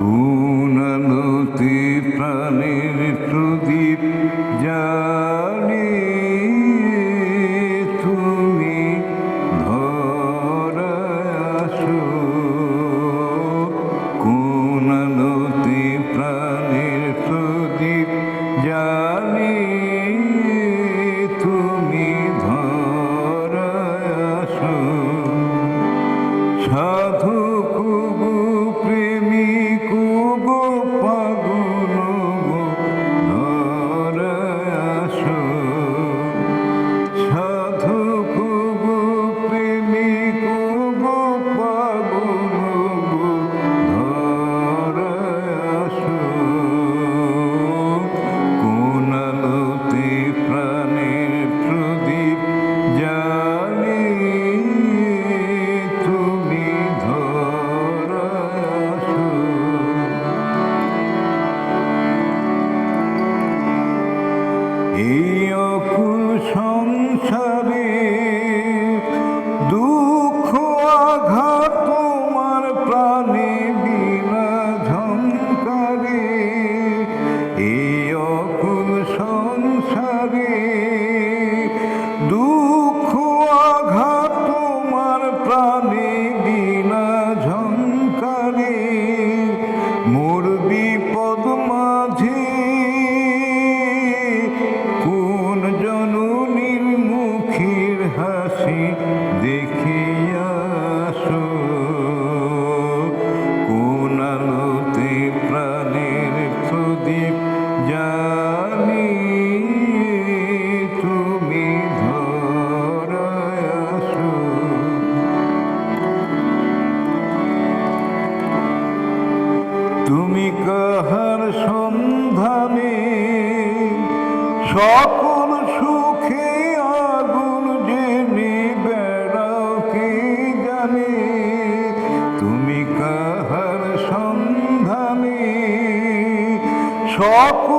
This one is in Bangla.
কোন আলোতে প্রাণের প্রদীপ জ্বালে তুমি ধরায় আসো। কোন আলোতে প্রাণের প্রদীপ জ্বালে তুমি ধরায় আসো। সাধু কুগু প্রেমিক গো পাগল গো ধরায় আসো। সাধু কুগু প্রেমিক গো পাগল গো ধরায় আসো। কোন আলোতে প্রাণের প্রদীপ জ্বালে তুমি ধরায় আসো। এই অকুল সংসারে দুঃখ আঘাত তোমার প্রাণে বিনা ঝংকারে। এই অকুল সংসারে দুঃখ আঘাত তোমার প্রাণে বিনা ঝংকারে। মোর বিপদ মাঝে কোন জননীর মুখের হাসি দেখিয়া আসো। কোন আলোতে প্রাণের প্রদীপ জ্বালে তুমি ধরায় আসো। তুমি কাহার সন্ধানে সকল সুখে আগুন জেনে বেড়াও কে জানে। তুমি কাহার সন্ধানে সকল